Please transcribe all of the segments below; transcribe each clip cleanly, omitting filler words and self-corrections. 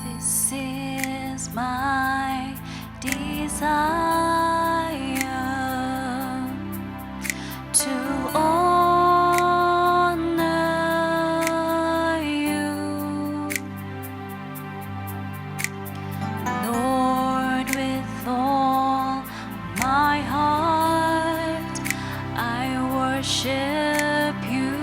This is my desire to honor you, Lord, with all my heart. I worship you.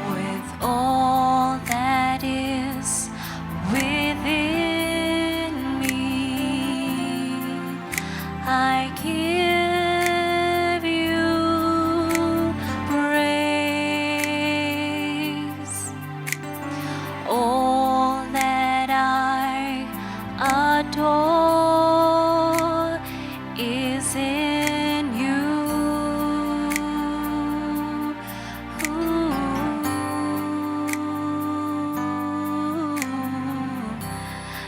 With all that is within me, I give you praise. All that I adore is in you.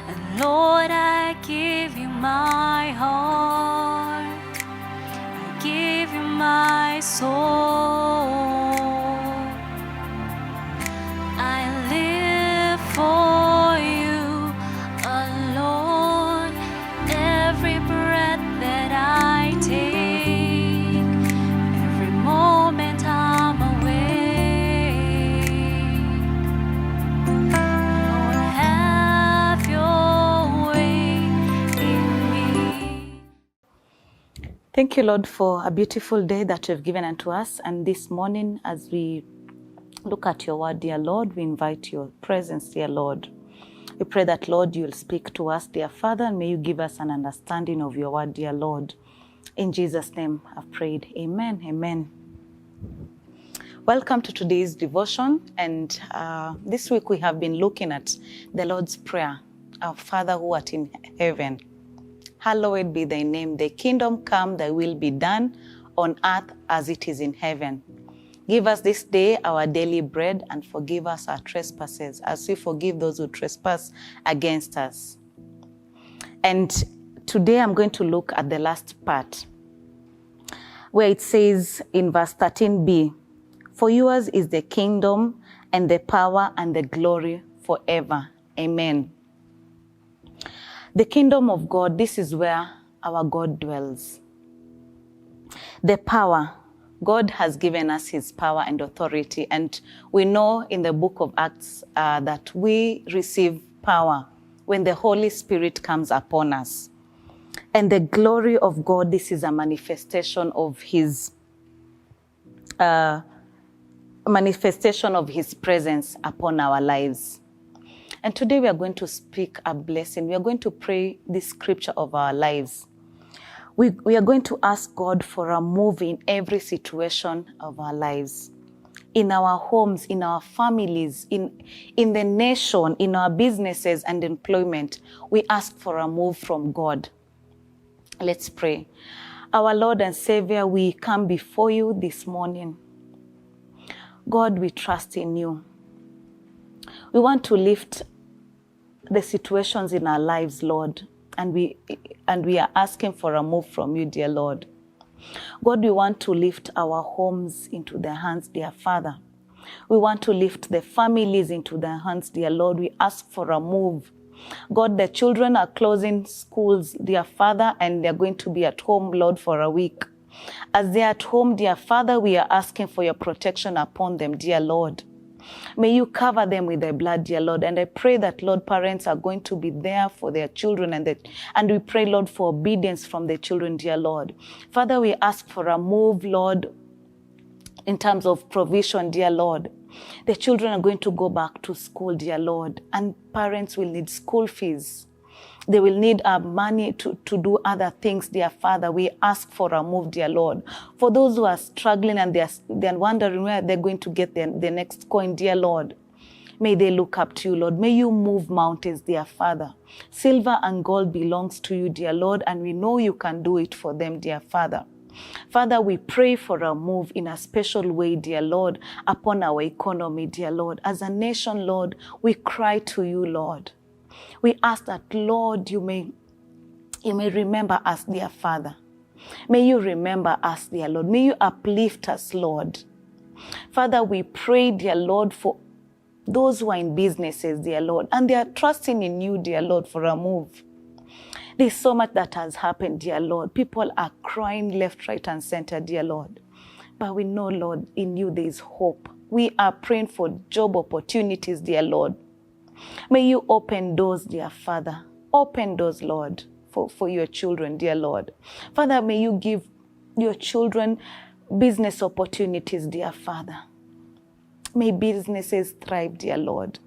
And Lord, I give you my heart, I give you my soul. I live for you alone. Every breath that I take, every moment I'm awake. Lord, have your way in me. Thank you, Lord, for a beautiful day that you have given unto us. And this morning, as we look at your word, dear Lord, we invite your presence, dear Lord. We pray that, Lord, you will speak to us, dear Father, and may you give us an understanding of your word, dear Lord. In Jesus' name I've prayed. Amen. Amen. Welcome to today's devotion. And this week we have been looking at the Lord's Prayer. Our Father who art in heaven, hallowed be thy name. Thy kingdom come, thy will be done on earth as it is in heaven. Give us this day our daily bread, and forgive us our trespasses as we forgive those who trespass against us. And today I'm going to look at the last part, where it says in verse 13b, for yours is the kingdom and the power and the glory forever. Amen. The kingdom of God, this is where our God dwells. The power, God has given us his power and authority. And we know in the book of Acts that we receive power when the Holy Spirit comes upon us. And the glory of God, this is a manifestation of his presence upon our lives. And today we are going to speak a blessing. We are going to pray this scripture of our lives. We are going to ask God for a move in every situation of our lives, in our homes, in our families, in the nation, in our businesses and employment. We ask for a move from God. Let's pray. Our Lord and Savior, we come before you this morning. God, we trust in you. We want to lift the situations in our lives, Lord, and we are asking for a move from you, dear Lord. God, we want to lift our homes into their hands, dear Father. We want to lift the families into their hands, dear Lord. We ask for a move. God, the children are closing schools, dear Father, and they're going to be at home, Lord, for a week. As they're at home, dear Father, we are asking for your protection upon them, dear Lord. May you cover them with thy blood, dear Lord. And I pray that, Lord, parents are going to be there for their children. And we pray, Lord, for obedience from the children, dear Lord. Father, we ask for a move, Lord, in terms of provision, dear Lord. The children are going to go back to school, dear Lord. And parents will need school fees. They will need money to do other things, dear Father. We ask for a move, dear Lord. For those who are struggling and they're wondering where they're going to get the next coin, dear Lord, may they look up to you, Lord. May you move mountains, dear Father. Silver and gold belongs to you, dear Lord, and we know you can do it for them, dear Father. Father, we pray for a move in a special way, dear Lord, upon our economy, dear Lord. As a nation, Lord, we cry to you, Lord. We ask that, Lord, you may remember us, dear Father. May you remember us, dear Lord. May you uplift us, Lord. Father, we pray, dear Lord, for those who are in businesses, dear Lord, and they are trusting in you, dear Lord, for a move. There's so much that has happened, dear Lord. People are crying left, right, and center, dear Lord. But we know, Lord, in you there is hope. We are praying for job opportunities, dear Lord. May you open doors, dear Father. Open doors, Lord, for your children, dear Lord. Father, may you give your children business opportunities, dear Father. May businesses thrive, dear Lord.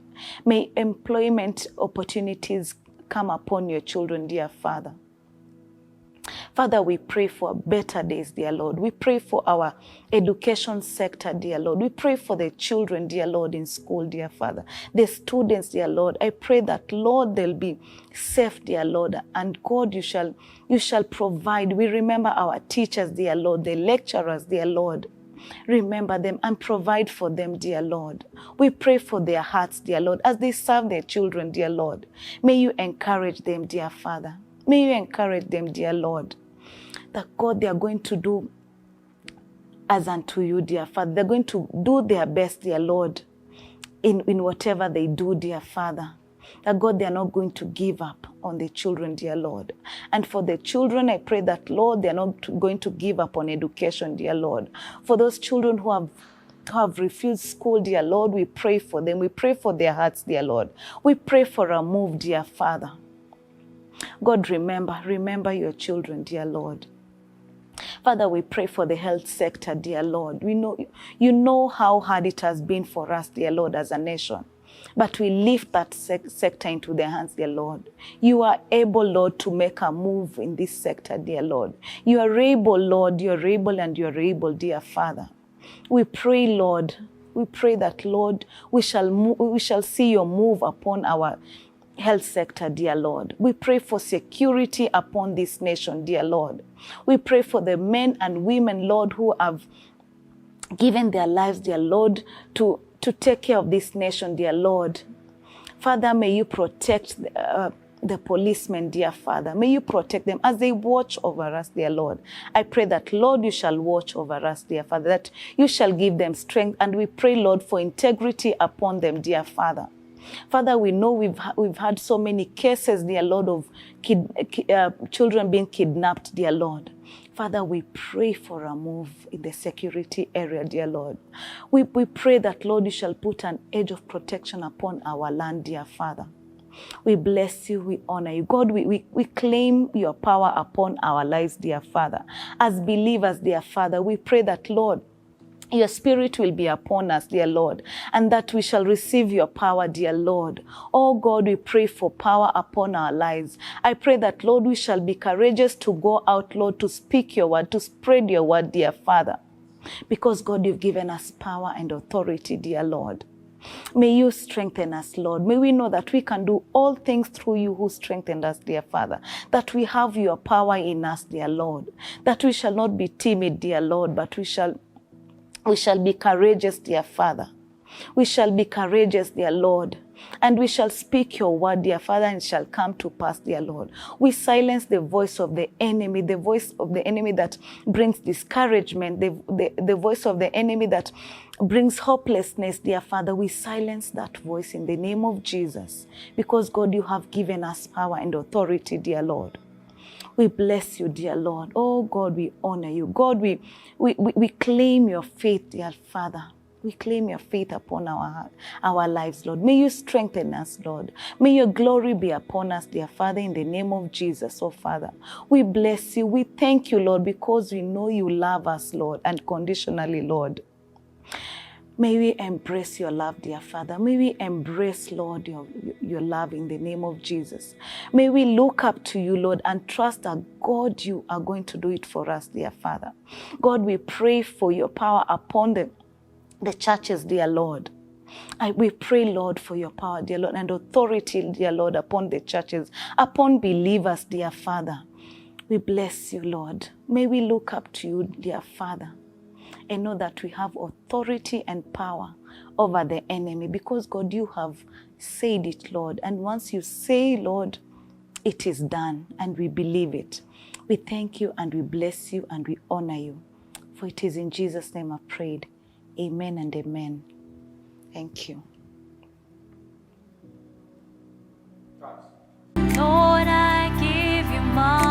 May employment opportunities come upon your children, dear Father. Father, we pray for better days, dear Lord. We pray for our education sector, dear Lord. We pray for the children, dear Lord, in school, dear Father. The students, dear Lord. I pray that, Lord, they'll be safe, dear Lord. And God, you shall provide. We remember our teachers, dear Lord, the lecturers, dear Lord. Remember them and provide for them, dear Lord. We pray for their hearts, dear Lord, as they serve their children, dear Lord. May you encourage them, dear Father. May you encourage them, dear Lord, that God, they are going to do as unto you, dear Father. They're going to do their best, dear Lord, in whatever they do, dear Father. That God, they are not going to give up on the children, dear Lord. And for the children, I pray that, Lord, they are not going to give up on education, dear Lord. For those children who have refused school, dear Lord, we pray for them. We pray for their hearts, dear Lord. We pray for a move, dear Father. God, remember your children, dear Lord. Father, we pray for the health sector, dear Lord. You know how hard it has been for us, dear Lord, as a nation. But we lift that sector into their hands, dear Lord. You are able, Lord, to make a move in this sector, dear Lord. You are able, Lord. You are able and you are able, dear Father. We pray, Lord. We pray that, Lord, we shall see your move upon our health sector, dear Lord. We pray for security upon this nation, dear Lord. We pray for the men and women, Lord, who have given their lives, dear Lord, to take care of this nation, dear Lord. Father, may you protect the policemen, dear Father. May you protect them as they watch over us, dear Lord. I pray that, Lord, you shall watch over us, dear Father, that you shall give them strength. And we pray, Lord, for integrity upon them, dear Father. Father, we know we've had so many cases, dear Lord, of children being kidnapped, dear Lord. Father, we pray for a move in the security area, dear Lord. We pray that, Lord, you shall put an edge of protection upon our land, dear Father. We bless you, we honor you. God, we claim your power upon our lives, dear Father. As believers, dear Father, we pray that, Lord, your spirit will be upon us, dear Lord, and that we shall receive your power, dear Lord. Oh God, we pray for power upon our lives. I pray that, Lord, we shall be courageous to go out, Lord, to speak your word, to spread your word, dear Father. Because, God, you've given us power and authority, dear Lord. May you strengthen us, Lord. May we know that we can do all things through you who strengthened us, dear Father. That we have your power in us, dear Lord. That we shall not be timid, dear Lord, but we shall be courageous, dear Father. We shall be courageous, dear Lord. And we shall speak your word, dear Father, and it shall come to pass, dear Lord. We silence the voice of the enemy that brings discouragement, the voice of the enemy that brings hopelessness, dear Father. We silence that voice in the name of Jesus. Because, God, you have given us power and authority, dear Lord. We bless you, dear Lord. Oh, God, we honor you. God, we claim your faith, dear Father. We claim your faith upon our lives, Lord. May you strengthen us, Lord. May your glory be upon us, dear Father, in the name of Jesus, oh Father. We bless you. We thank you, Lord, because we know you love us, Lord, unconditionally, Lord. May we embrace your love, dear Father. May we embrace, Lord, your love in the name of Jesus. May we look up to you, Lord, and trust that, God, you are going to do it for us, dear Father. God, we pray for your power upon the churches, dear Lord. We pray, Lord, for your power, dear Lord, and authority, dear Lord, upon the churches, upon believers, dear Father. We bless you, Lord. May we look up to you, dear Father, and know that we have authority and power over the enemy because, God, you have said it, Lord. And once you say, Lord, it is done, and we believe it. We thank you and we bless you and we honor you. For it is in Jesus' name I prayed. Amen and amen. Thank you. Lord, I give you my